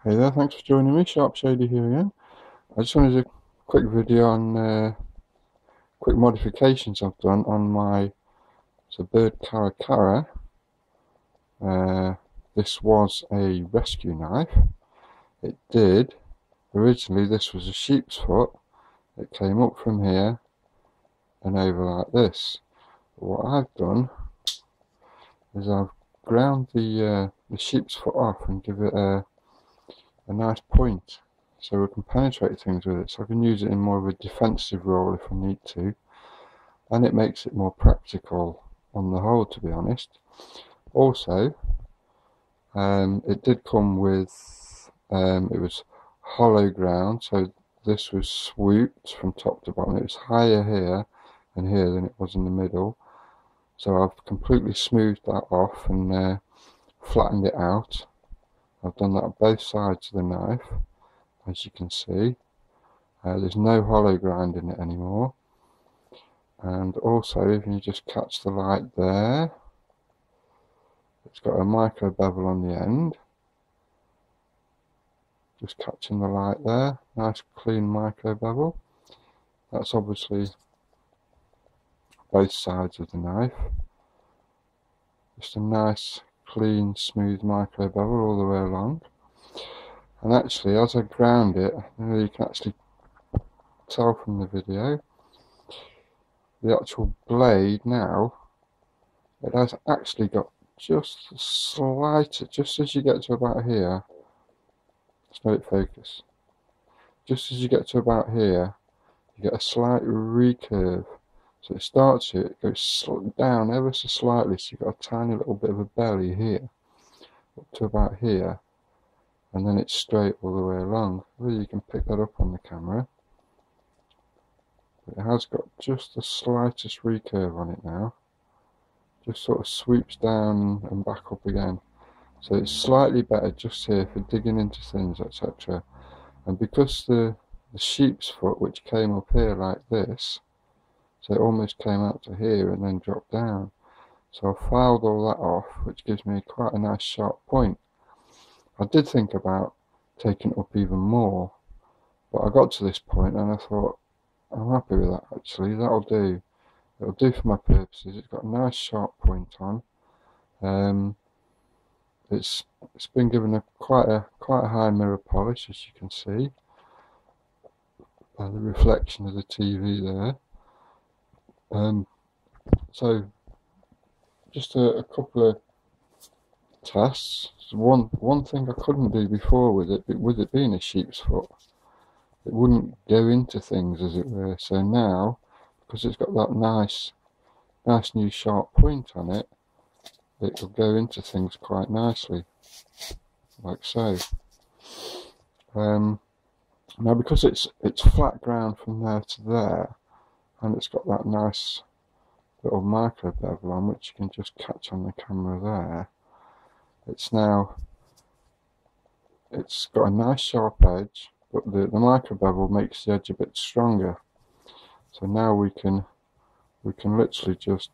Hey there, thanks for joining me. Sharp Shady here again. I just wanted a quick video on quick modifications I've done on my Byrd Cara Cara. This was a rescue knife. Originally this was a sheep's foot. It came up from here and over like this. But what I've done is I've ground the sheep's foot off and give it a nice point, so we can penetrate things with it, so I can use it in more of a defensive role if I need to, and it makes it more practical on the whole, to be honest. Also, it did come with, it was hollow ground, so this was swooped from top to bottom. It was higher here and here than it was in the middle, so I've completely smoothed that off and flattened it out. I've done that on both sides of the knife, as you can see. There's no hollow ground in it anymore. And also, if you just catch the light there, it's got a micro bevel on the end. Just catching the light there, nice clean micro bevel. That's obviously both sides of the knife. Just a nice clean smooth micro bevel all the way along. And actually, as I ground it, you can actually tell from the video, the actual blade now, it has actually got just a slight, just as you get to about here, let's let it focus, just as you get to about here, you get a slight recurve. So it starts here, it goes down ever so slightly, so you've got a tiny little bit of a belly here, up to about here, and then it's straight all the way along. Really, you can pick that up on the camera. But it has got just the slightest recurve on it now. Just sort of swoops down and back up again. So it's slightly better just here for digging into things, etc. And because the sheep's foot, which came up here like this, so it almost came out to here and then dropped down. So I filed all that off, which gives me quite a nice sharp point. I did think about taking it up even more, but I got to this point and I thought, I'm happy with that actually, that'll do. It'll do for my purposes. It's got a nice sharp point on. It's been given quite a high mirror polish, as you can see by the reflection of the TV there. So just a couple of tests. One thing I couldn't do before with it being a sheep's foot, it wouldn't go into things, as it were. So now, because it's got that nice new sharp point on it, it will go into things quite nicely, like so. Now because it's flat ground from there to there, and it's got that nice little micro bevel on, which you can just catch on the camera there. It's got a nice sharp edge, but the micro bevel makes the edge a bit stronger. So now we can literally just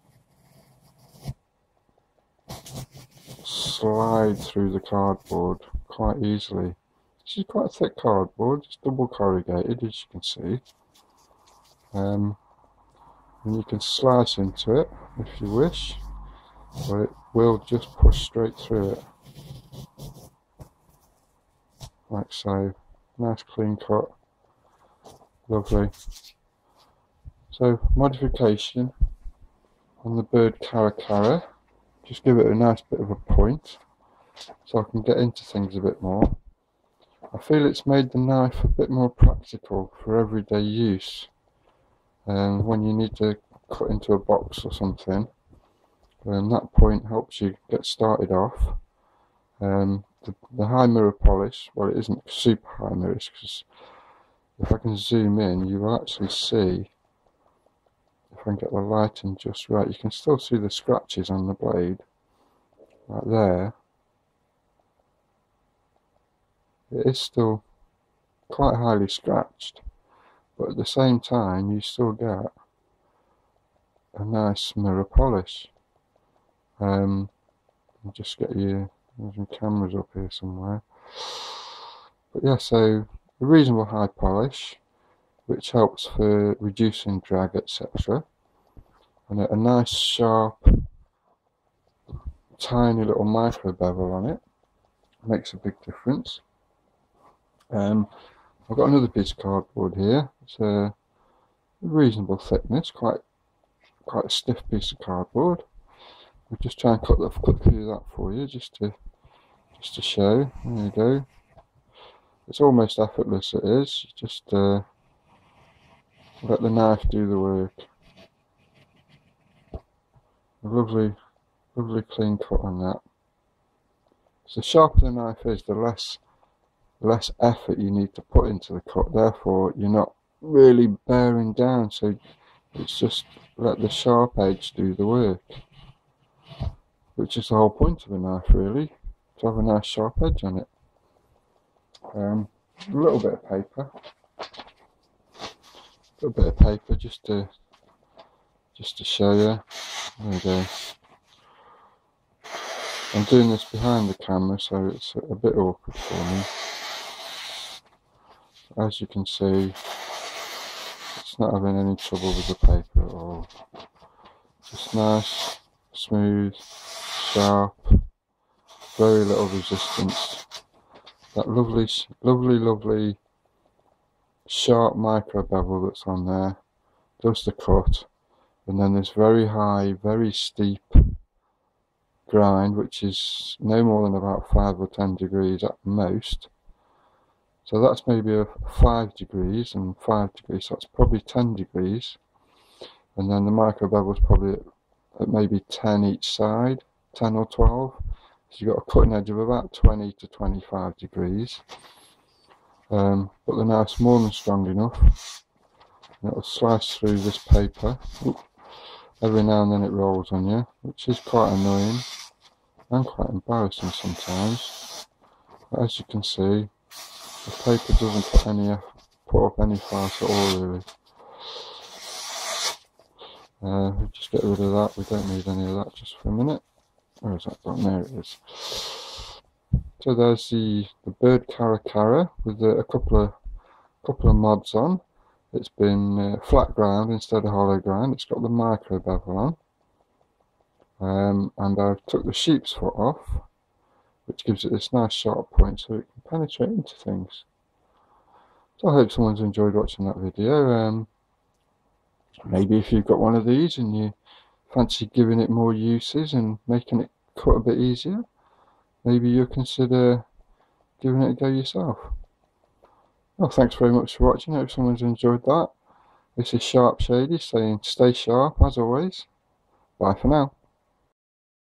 slide through the cardboard quite easily. This is quite thick cardboard, it's double corrugated, as you can see. And you can slice into it if you wish, but it will just push straight through it, like so. Nice clean cut, lovely. So modification on the Byrd Cara Cara, just give it a nice bit of a point so I can get into things a bit more. I feel it's made the knife a bit more practical for everyday use. When you need to cut into a box or something, that point helps you get started off. The high mirror polish, well, it isn't super high mirrors, because if I can zoom in, you will actually see, if I can get the lighting just right, you can still see the scratches on the blade, right there. It is still quite highly scratched, but at the same time you still get a nice mirror polish. I'll just get some cameras up here somewhere. But yeah, so a reasonable high polish, which helps for reducing drag, etc. And a nice sharp tiny little micro bevel on it makes a big difference. I've got another piece of cardboard here. It's a reasonable thickness, quite a stiff piece of cardboard. We'll just try and cut through that for you, just to show. There you go. It's almost effortless. It is. Just let the knife do the work. A lovely clean cut on that. So the sharper the knife is, the less effort you need to put into the cut. Therefore, you're not really bearing down. So it's just let the sharp edge do the work, which is the whole point of a knife, really, to have a nice sharp edge on it. A little bit of paper, just to show you. There we go. I'm doing this behind the camera, so it's a bit awkward for me. As you can see, it's not having any trouble with the paper at all. Just nice, smooth, sharp, very little resistance. That lovely sharp micro bevel that's on there does the cut, and then this very high, very steep grind, which is no more than about 5 or 10 degrees at most. So that's maybe a 5 degrees and 5 degrees, so that's probably 10 degrees. And then the micro bevel's probably at maybe 10 each side, 10 or 12. So you've got a cutting edge of about 20 to 25 degrees. But the knife's more than strong enough. And it'll slice through this paper. Ooh. Every now and then it rolls on you, which is quite annoying and quite embarrassing sometimes. But as you can see, the paper doesn't put up any farce at all, really. We'll just get rid of that. We don't need any of that just for a minute. Where is that gone? There it is. So there's the Byrd Cara Cara with a couple of mods on. It's been flat ground instead of hollow ground. It's got the micro bevel on, and I've took the sheep's foot off, which gives it this nice sharp point so it can penetrate into things. So I hope someone's enjoyed watching that video. Maybe if you've got one of these and you fancy giving it more uses and making it cut a bit easier, maybe you'll consider giving it a go yourself. Well, thanks very much for watching. I hope someone's enjoyed that. This is Sharp Shady saying stay sharp as always. Bye for now.